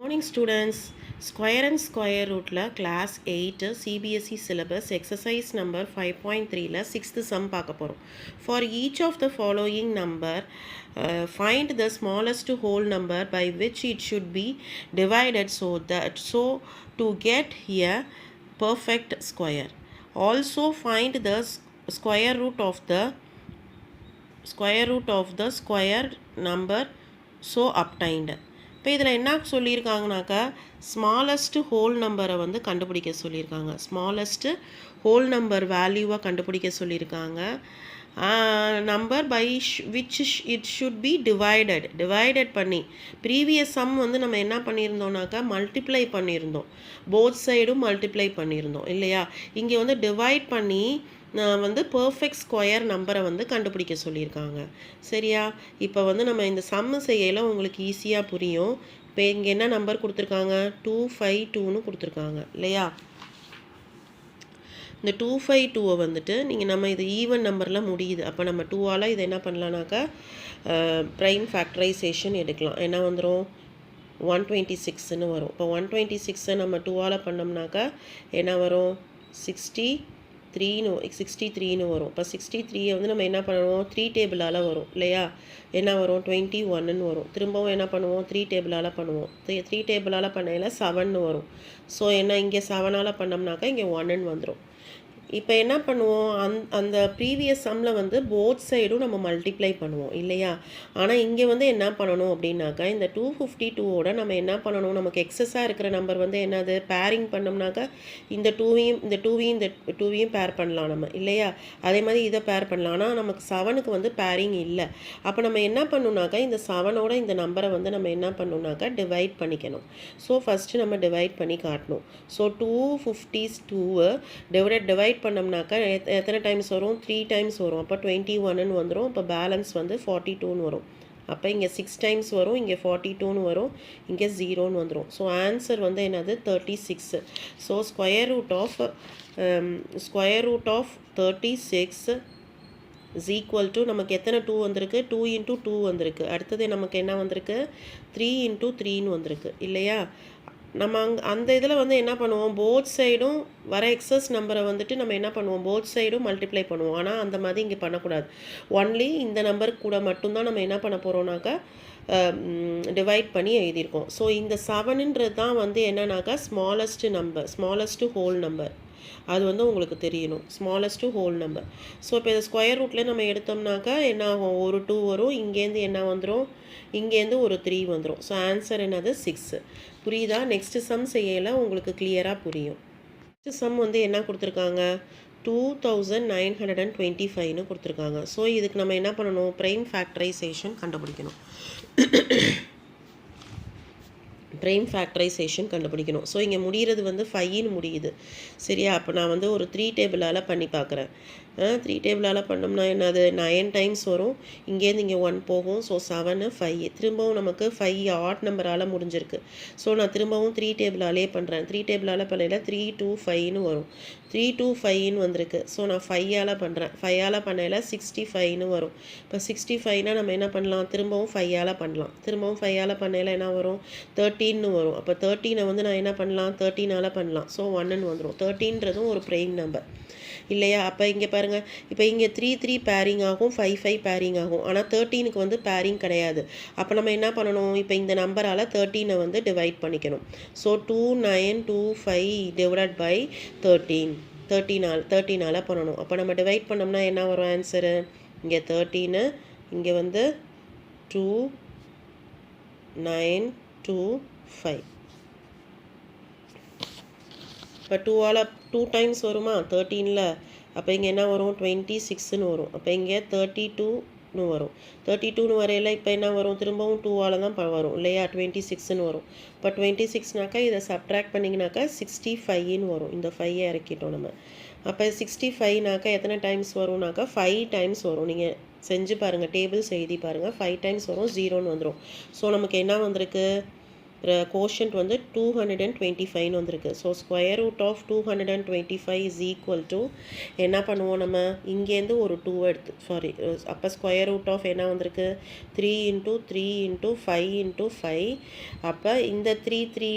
Morning students, square and square root la class 8 CBSE syllabus exercise number 5.3 la 6th sum பார்க்க போறோம். For each of the following number, find the smallest whole number by which it should be divided so to get a perfect square. Also find the square root of the square number so obtained. இப்போ இதில் என்ன சொல்லியிருக்காங்கனாக்கா smallest whole நம்பரை வந்து கண்டுபிடிக்க சொல்லியிருக்காங்க. Smallest whole number வேல்யூவை கண்டுபிடிக்க சொல்லியிருக்காங்க. Number by which it should be divided பண்ணி ப்ரீவியஸ் சம் வந்து நம்ம என்ன பண்ணியிருந்தோம்னாக்கா மல்டிப்ளை பண்ணியிருந்தோம், போத் சைடும் மல்டிப்ளை பண்ணியிருந்தோம் இல்லையா. இங்கே வந்து டிவைட் பண்ணி வந்து பர்ஃபெக்ட் ஸ்கொயர் நம்பரை வந்து கண்டுபிடிக்க சொல்லியிருக்காங்க. சரியா, இப்போ வந்து நம்ம இந்த சம்மு செய்யல உங்களுக்கு ஈஸியாக புரியும். இப்போ இங்கே என்ன நம்பர் கொடுத்துருக்காங்க, 252ன்னு கொடுத்துருக்காங்க இல்லையா. இந்த 252 வந்துட்டு நீங்கள் நம்ம இது ஈவன் நம்பரில் முடியுது. அப்போ நம்ம 2ஆல் இதை என்ன பண்ணலான்னாக்கா ப்ரைம் ஃபேக்டரைசேஷன் எடுக்கலாம். என்ன வந்துடும், 126ன்னு வரும். இப்போ 126 நம்ம 2ஆல் பண்ணோம்னாக்கா என்ன வரும், 63ன்னு வரும். இப்போ 63 வந்து நம்ம என்ன பண்ணுவோம், 3 டேபிளால் வரும் இல்லையா. என்ன வரும், 21ன்னு வரும். திரும்பவும் என்ன பண்ணுவோம், 3 டேபிளால் பண்ணுவோம். 3 டேபிளால் பண்ணையில் 7ன்னு வரும். ஸோ என்ன இங்கே 7ஆல் பண்ணோம்னாக்கா இங்கே 1ன்னு வந்துடும். இப்போ என்ன பண்ணுவோம், அந்த ப்ரீவியஸ் சம்மில் வந்து போத் சைடும் நம்ம மல்டிப்ளை பண்ணுவோம் இல்லையா. ஆனால் இங்கே வந்து என்ன பண்ணணும் அப்படின்னாக்கா இந்த 252ஓட நம்ம என்ன பண்ணணும், நமக்கு எக்ஸஸாக இருக்கிற நம்பர் வந்து என்னது பேரிங் பண்ணோம்னாக்கா இந்த 2வையும் பேர் பண்ணலாம் நம்ம இல்லையா. அதே மாதிரி இதை பேர் பண்ணலாம். ஆனால் நமக்கு 7க்கு வந்து பேரிங் இல்லை. அப்போ நம்ம என்ன பண்ணணும்னாக்கா இந்த 7ஓட இந்த நம்பரை வந்து நம்ம என்ன பண்ணணும்னாக்கா டிவைட் பண்ணிக்கணும். ஸோ ஃபஸ்ட்டு நம்ம டிவைட் பண்ணி காட்டணும். ஸோ 252 டிவைட் பண்ணோம்னாக்கா எத்தனை டைம்ஸ் வரும், 3 டைம்ஸ் வரும். அப்போ 21ன்னு வந்துடும். இப்போ பேலன்ஸ் வந்து 42ன்னு வரும். அப்போ இங்கே 6 டைம்ஸ் வரும், இங்கே 42ன்னு வரும், இங்கே 0ன்னு வந்துடும். ஸோ ஆன்சர் வந்து என்னது 36. So square root of 36 is equal to நமக்கு எத்தனை 2 வந்திருக்கு, 2 × 2 வந்திருக்கு. அடுத்தது நமக்கு என்ன வந்திருக்கு, 3 × 3ன்னு வந்திருக்கு இல்லையா. நம்ம அந்த இதில் வந்து என்ன பண்ணுவோம், போத் சைடும் வர எக்ஸஸ் நம்பரை வந்துட்டு நம்ம என்ன பண்ணுவோம், போத் சைடும் மல்டிப்ளை பண்ணுவோம். ஆனால் அந்த மாதிரி இங்கே பண்ணக்கூடாது. ஒன்லி இந்த நம்பருக்கு கூட மட்டும்தான் நம்ம என்ன பண்ண போகிறோம்னாக்கா டிவைட் பண்ணி எழுதியிருக்கோம். ஸோ இந்த 7ன்றது தான் வந்து என்னன்னாக்கா ஸ்மாலஸ்ட்டு ஹோல் நம்பர். அது வந்து உங்களுக்கு தெரியணும், ஸ்மாலஸ்ட்டு ஹோல் நம்பர். ஸோ இப்போ இந்த ஸ்கொயர் ரூட்டில் நம்ம எடுத்தோம்னாக்கா என்ன ஆகும், ஒரு 2 வரும், இங்கேருந்து என்ன வந்துடும், இங்கேருந்து ஒரு 3 வந்துடும். ஸோ ஆன்சர் என்னது 6. புரியுதா. நெக்ஸ்ட்டு சம் செய்யலை உங்களுக்கு கிளியராக புரியும். நெக்ஸ்ட் சம் வந்து என்ன கொடுத்துருக்காங்க, 2925ன்னு கொடுத்துருக்காங்க. ஸோ இதுக்கு நம்ம என்ன பண்ணணும், ப்ரைம் ஃபேக்டரைசேஷன் கண்டுபிடிக்கணும். ஸோ இங்கே முடிகிறது வந்து 5ன்னு முடியுது சரியா. அப்போ நான் வந்து ஒரு 3 டேபிளால் பண்ணி பார்க்குறேன். 3 டேபிளால் பண்ணோம்னா என்னது 9 டைம்ஸ் வரும், இங்கேருந்து இங்கே 1 போகும். ஸோ 7 5 திரும்பவும் நமக்கு 5 ஆட் நம்பரால் முடிஞ்சிருக்கு. ஸோ நான் திரும்பவும் 3 டேபிளாலே பண்ணுறேன். 3 டேபிளால் பண்ணையில் 3 2 5ன்னு வரும். 3 2 5ன்னு வந்திருக்கு. ஸோ நான் 5ஆல் பண்ணுறேன். 5ஆல் பண்ணையில் 65ன்னு வரும். இப்போ 65னா நம்ம என்ன பண்ணலாம், திரும்பவும் 5ஆல் பண்ணலாம். திரும்பவும் 5ஆல் பண்ணையில் என்ன வரும், 13ன்னு வரும். அப்போ 13 வந்து நான் என்ன பண்ணலாம், 13ஆல் பண்ணலாம். ஸோ 1ன்னு வந்துடும். 13ன்றதும் ஒரு ப்ரைம் நம்பர் இல்லையா. அப்போ இங்கே பாருங்கள், இப்போ இங்கே 3 3 பேரிங் ஆகும், 5 5 பேரிங் ஆகும். ஆனால் 13க்கு வந்து பேரிங் கிடையாது. அப்போ நம்ம என்ன பண்ணணும், இப்போ இந்த நம்பரால் 13 வந்து டிவைட் பண்ணிக்கணும். ஸோ 2925 டிவைட் பை 13ஆல் பண்ணணும். அப்போ நம்ம டிவைட் பண்ணோம்னா என்ன வரும் ஆன்சரு, இங்கே 13, இங்கே வந்து 2925. இப்போ 2 டைம்ஸ் வருமா 13ல். அப்போ இங்கே என்ன வரும், 26ன்னு வரும். அப்போ இங்கே 32ன்னு வரும். 32ன்னு வரையில் இப்போ என்ன வரும், திரும்பவும் 2ஆல் தான் வரும் இல்லையா, 26ன்னு வரும். இப்போ 26னாக்கா இதை சப்ட்ராக்ட் பண்ணிங்கனாக்கா 65ன்னு வரும். இந்த 5 இறக்கிட்டோம் நம்ம. அப்போ 65னாக்கா எத்தனை டைம்ஸ் வரும்னாக்கா 5 டைம்ஸ் வரும். நீங்கள் செஞ்சு பாருங்கள், டேபிள்ஸ் எழுதி பாருங்கள். 5 டைம்ஸ் வரும், 0ன்னு வந்துடும். ஸோ நமக்கு என்ன வந்திருக்கு, கோஷன்ட் வந்து 225ன்னு வந்திருக்கு. So square root of 225 is equal to என்ன பண்ணுவோம் நம்ம இங்கேருந்து ஒரு 2 எடுத்து அப்போ ஸ்கொயர் ரூட் ஆஃப் என்ன வந்திருக்கு 3 இன்ட்டு 3 இன்ட்டு 5 இன்ட்டு 5. அப்போ இந்த 3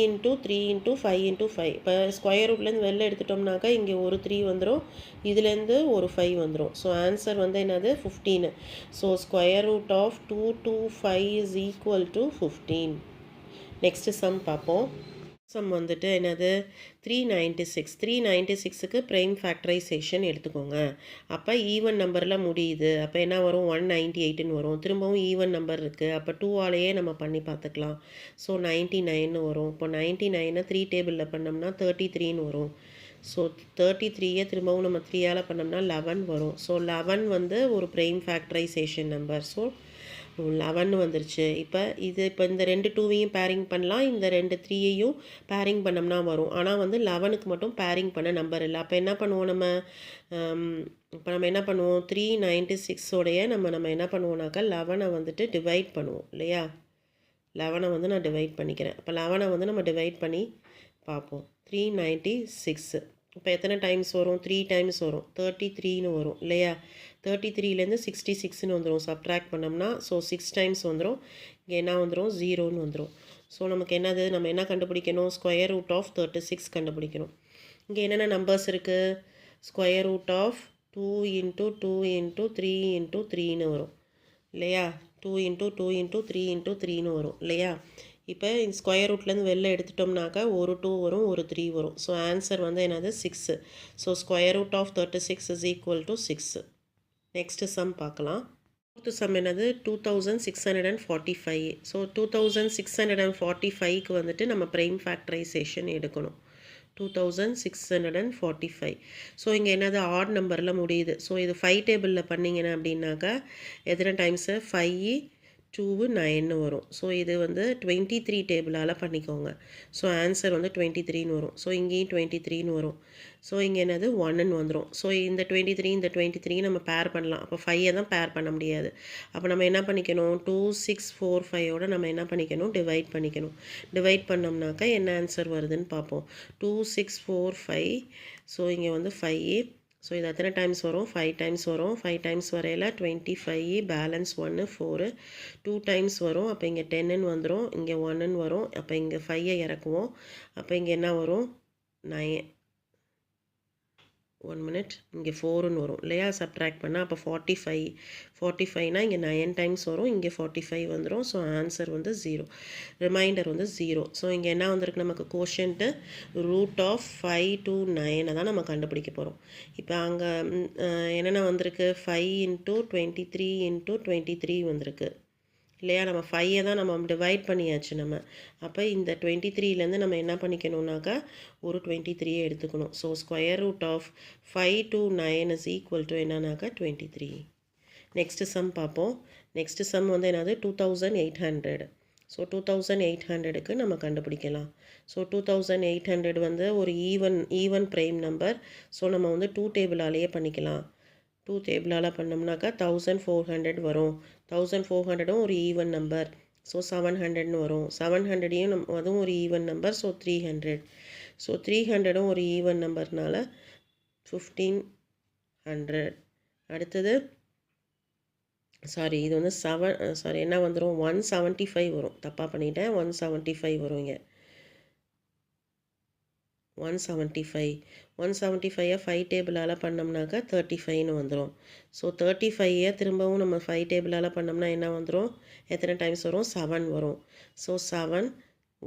இன்ட்டு 3 இன்ட்டு 5 இன்ட்டு 5. இப்போ ஸ்கொயர் ரூட்லேருந்து வெளில எடுத்துட்டோம்னாக்கா இங்கே ஒரு 3 வந்துடும், இதுலேருந்து ஒரு 5 வந்துடும். ஸோ ஆன்சர் வந்து என்னது 15. So square root of 225 is equal to 15. Next sum பார்ப்போம். சம் வந்துட்டு என்னது 396. 396க்கு ப்ரைம் ஃபேக்டரைசேஷன் எடுத்துக்கோங்க. அப்போ ஈவன் நம்பரில் முடியுது. அப்போ என்ன வரும் 198ன்னு வரும். திரும்பவும் ஈவன் நம்பர் இருக்குது. அப்போ 2ஆலேயே நம்ம பண்ணி பார்த்துக்கலாம். ஸோ 99ன்னு வரும். இப்போ 99 3 டேபிளில் பண்ணோம்னா 33ன்னு வரும். ஸோ 33யை திரும்பவும் நம்ம 3ஆல் பண்ணோம்னா 11 வரும். ஸோ 11 வந்து ஒரு ப்ரைம் ஃபேக்டரைசேஷன் நம்பர். ஸோ 11 வந்துருச்சு. இப்போ இந்த ரெண்டு 2வையும் பேரிங் பண்ணலாம், இந்த ரெண்டு 3யையும் பேரிங் பண்ணோம்னா வரும். ஆனால் வந்து 11க்கு மட்டும் பேரிங் பண்ண நம்பர் இல்லை. அப்போ என்ன பண்ணுவோம் நம்ம இப்போ நம்ம என்ன பண்ணுவோம் 396 நம்ம என்ன பண்ணுவோம்னாக்கா 11 வந்துட்டு டிவைட் பண்ணுவோம் இல்லையா. 11 வந்து நான் டிவைட் பண்ணிக்கிறேன். அப்போ 11 வந்து நம்ம டிவைட் பண்ணி பார்ப்போம். 396 இப்போ எத்தனை டைம்ஸ் வரும் 3 டைம்ஸ் வரும் 33ன்னு வரும் இல்லையா. 33லேருந்து 66ன்னு வந்துடும். சப்ட்ராக்ட் பண்ணோம்னா ஸோ 6 டைம்ஸ் வந்துடும். இங்கே என்ன வந்துடும் 0ன்னு வந்துடும். ஸோ நமக்கு என்னது நம்ம என்ன கண்டுபிடிக்கணும் ஸ்கொயர் ரூட் ஆஃப் 36 கண்டுபிடிக்கணும். இங்கே என்னென்ன நம்பர்ஸ் இருக்குது square root of 2 into 2 into 3 into 3ன்னு வரும் இல்லையா. 2 இன்ட்டு 2 இன்ட்டு 3 இன்ட்டு 3ன்னு வரும் இல்லையா. இப்போ இந்த ஸ்கொயர் ரூட்லேருந்து வெளில எடுத்துட்டோம்னாக்கா ஒரு 2 வரும், ஒரு 3 வரும். ஸோ ஆன்சர் வந்து என்னது 6. So square root of 36 is equal to 6. Next sum பார்க்கலாம். ஃபோர்த்து சம் என்னது 2645. ஸோ 2645க்கு வந்துட்டு நம்ம ப்ரைம் ஃபேக்டரைசேஷன் எடுக்கணும். 2645. ஸோ இங்கே என்னது ஆட் நம்பரில் முடியுது. ஸோ இது 5 டேபிளில் பண்ணிங்கன்னா அப்படின்னாக்கா எத்தனை டைம்ஸு 5 2 9ன்னு வரும். ஸோ இது வந்து 23 டேபிளால் பண்ணிக்கோங்க. ஸோ ஆன்சர் வந்து 23ன்னு வரும். ஸோ இங்கேயும் 23ன்னு வரும். ஸோ இங்கே என்னது 1ன்னு வந்துடும். ஸோ இந்த 23 இந்த 23 நம்ம பேர் பண்ணலாம். அப்போ 5ஐ தான் பேர் பண்ண முடியாது. அப்போ நம்ம என்ன பண்ணிக்கணும் 2645ஓட நம்ம என்ன பண்ணிக்கணும் டிவைட் பண்ணிக்கணும். டிவைட் பண்ணோம்னாக்கா என்ன ஆன்சர் வருதுன்னு பார்ப்போம். 2645. ஸோ இங்கே வந்து 5. ஸோ இது எத்தனை டைம்ஸ் வரும் 5 டைம்ஸ் வரும். 5 டைம்ஸ் வரையில் 25 பேலன்ஸ் 1 4 2 டைம்ஸ் வரும். அப்போ இங்கே 10ன்னு வந்துடும், இங்கே 1ன்னு வரும். அப்போ இங்கே 5ஐ இறக்குவோம். அப்போ இங்கே என்ன வரும் 9 1 மினிட் இங்கே 4ன்னு வரும் இல்லையா. சப்ட்ராக்ட் பண்ணால் அப்போ 45னா இங்கே 9 டைம்ஸ் வரும், இங்கே 45 வந்துடும். ஸோ ஆன்சர் வந்து 0, ரிமைண்டர் வந்து 0. ஸோ இங்கே என்ன வந்திருக்கு நமக்கு கோஷன்ட்டு ரூட் ஆஃப் 5 to 9 தான் நம்ம கண்டுபிடிக்க போகிறோம். இப்போ அங்கே என்னென்ன வந்திருக்கு 5 இன்ட்டு 23 இன்ட்டு 23 வந்திருக்கு இல்லையா. நம்ம 5ஐ தான் நம்ம டிவைட் பண்ணியாச்சு நம்ம. அப்போ இந்த 23லேருந்து நம்ம என்ன பண்ணிக்கணும்னாக்கா ஒரு 23ஐ எடுத்துக்கணும். So square root of 5 to 9 is equal to என்னன்னாக்கா 23. நெக்ஸ்ட்டு சம் பார்ப்போம். நெக்ஸ்ட்டு சம் வந்து என்னது 2800. ஸோ 2800க்கு நம்ம கண்டுபிடிக்கலாம். ஸோ 2800 வந்து ஒரு ஈவன் ப்ரைம் நம்பர். ஸோ நம்ம வந்து 2 டேபிளாலேயே பண்ணிக்கலாம். 2 டேபிளால் பண்ணோம்னாக்கா 1400 வரும். 1400ம் ஒரு ஈவன் நம்பர். ஸோ 700ன்னு வரும். 700ஐயும் அதுவும் ஒரு ஈவன் நம்பர். ஸோ 300. ஸோ 300ம் ஒரு ஈவன் நம்பர்னால 1500. அடுத்தது இது வந்து என்ன வந்துடும் 175 வரும். தப்பாக பண்ணிட்டேன். 175 வரும். இங்கே 175ஐ 5 டேபிளால் பண்ணோம்னாக்கா 35ன்னு வந்துடும். ஸோ 35ஐ திரும்பவும் நம்ம 5 டேபிளால் பண்ணோம்னா என்ன வந்துடும் எத்தனை டைம்ஸ் வரும் 7 வரும். ஸோ 7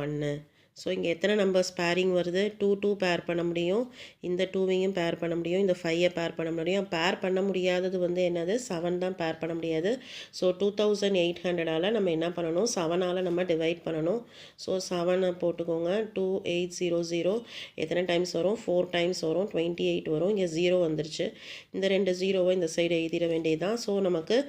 1. ஸோ இங்கே எத்தனை நம்பர்ஸ் பேரிங் வருது 2 பேர் பண்ண முடியும், இந்த 2வையும் பேர் பண்ண முடியும், இந்த 5ஐ பேர் பண்ண முடியும். பேர் பண்ண முடியாதது வந்து என்னது 7 தான் பேர் பண்ண முடியாது. ஸோ 2800ஆல் நம்ம என்ன பண்ணணும் 7ஆல் நம்ம டிவைட் பண்ணணும். ஸோ 7 போட்டுக்கோங்க. 2800 எத்தனை டைம்ஸ் வரும் 4 டைம்ஸ் வரும். 28 வரும். இங்கே 0 வந்துருச்சு. இந்த 2 0வை இந்த சைடு எழுதிட வேண்டியதுதான். ஸோ நமக்கு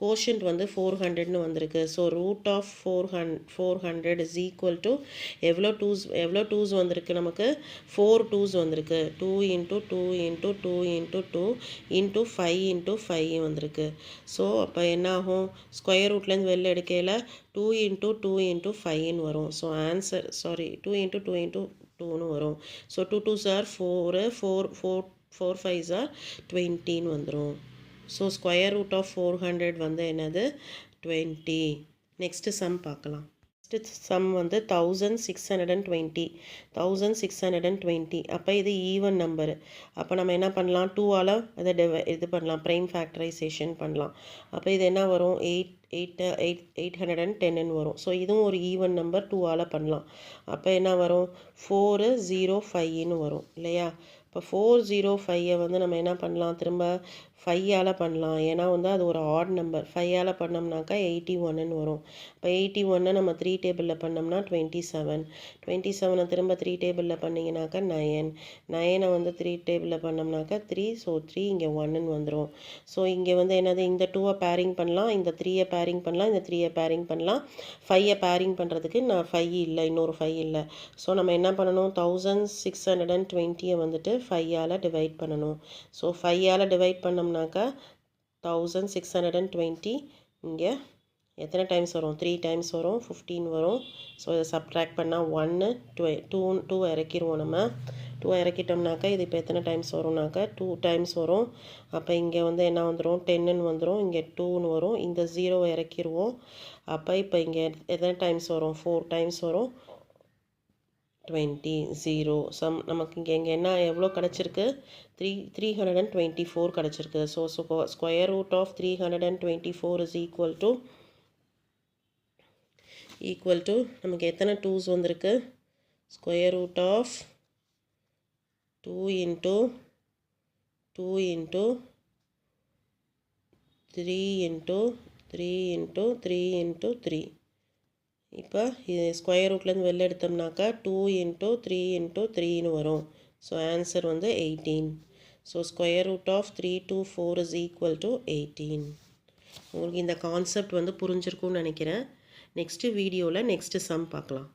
கோஷன்ட் வந்து 400ன்னு வந்திருக்கு. So root of 400 is equal to எவ்வளோ எவ்வளோ டூஸ் வந்திருக்கு நமக்கு 4 டூஸ் வந்திருக்கு 2 into 2 into 2 into 2 into 5 into 5 வந்திருக்கு ஸோ அப்போ என்ன ஆகும் ஸ்கொயர் ரூட்லேருந்து வெளில எடுக்கையில் 2 இன்ட்டு 2 இன்ட்டு 5ன்னு வரும் ஸோ ஆன்சர் 2 இன்ட்டு 2 இன்ட்டு 2ன்னு வரும் so 2 2s are 4 4 5s are 20ன்னு வந்துடும் ஸோ ஸ்கொயர் ரூட் ஆஃப் 400 வந்து என்னது 20 நெக்ஸ்ட்டு சம் பார்க்கலாம் சம் வந்து 1620 அப்போ இது ஈவன் நம்பரு அப்போ நம்ம என்ன பண்ணலாம் 2ஆல் அதை இது பண்ணலாம் ப்ரைம் ஃபேக்டரைசேஷன் பண்ணலாம் அப்போ இது என்ன வரும் 810ன்னு வரும் ஸோ இதுவும் ஒரு ஈவன் நம்பர் 2ஆல் பண்ணலாம் அப்போ என்ன வரும் 405ன்னு வரும் இல்லையா இப்போ 405 வந்து நம்ம என்ன பண்ணலாம் திரும்ப 5ஆல் பண்ணலாம் ஏன்னா வந்து அது ஒரு ஆட் நம்பர் 5ஆல் பண்ணோம்னாக்கா 81ன்னு வரும் இப்போ 81 நம்ம 3 டேபிளில் பண்ணோம்னா 27 திரும்ப 3 டேபிளில் பண்ணிங்கனாக்கா 9 வந்து 3 டேபிளில் பண்ணோம்னாக்கா 3 ஸோ 3 இங்கே 1ன்னு வந்துடும் ஸோ இங்கே வந்து என்னது இந்த 2-ஐ பேரிங் பண்ணலாம் இந்த 3-ஐ பேரிங் பண்ணலாம் இந்த 3-ஐ பேரிங் பண்ணலாம் 5-ஐ பேரிங் பண்ணுறதுக்கு நான் 5 இல்லை இன்னொரு 5 இல்லை ஸோ நம்ம என்ன பண்ணணும் 1620-ஐ வந்துட்டு 5ஆல் டிவைட் பண்ணணும் ஸோ 5ஆல் டிவைட் பண்ணோம்னாக்கா 1620 இங்கே எத்தனை டைம்ஸ் வரும் 3 டைம்ஸ் வரும் 15 வரும் ஸோ இதை சப்ட்ராக்ட் பண்ணால் 1 2 இறக்கிடுவோம் நம்ம 2 இறக்கிட்டோம்னாக்கா இது இப்போ எத்தனை டைம்ஸ் வரும்னாக்கா 2 டைம்ஸ் வரும் அப்போ இங்கே வந்து என்ன வந்துடும் 10ன்னு வந்துடும் இங்கே 2ன்னு வரும் இந்த 0 இறக்கிடுவோம் அப்போ இப்போ இங்கே எத்தனை டைம்ஸ் வரும் 4 டைம்ஸ் வரும் 20 0 நமக்கு இங்கே என்ன எவ்வளோ கிடச்சிருக்கு 324 கிடச்சிருக்கு so square root of 324 is equal to நமக்கு எத்தனை டூஸ் வந்திருக்கு square root of 2 into 2 into 3 into 3 into 3 into 3 இப்போ இது ஸ்கொயர் ரூட்லேருந்து வெளில எடுத்தோம்னாக்கா 2 இன்ட்டு 3 இன்ட்டு 3ன்னு வரும் ஸோ ஆன்சர் வந்து 18 so square root of 324 is equal to 18 உங்களுக்கு இந்த கான்செப்ட் வந்து புரிஞ்சிருக்கும்னு நினைக்கிறேன் நெக்ஸ்ட்டு வீடியோவில் நெக்ஸ்ட்டு சம் பார்க்கலாம்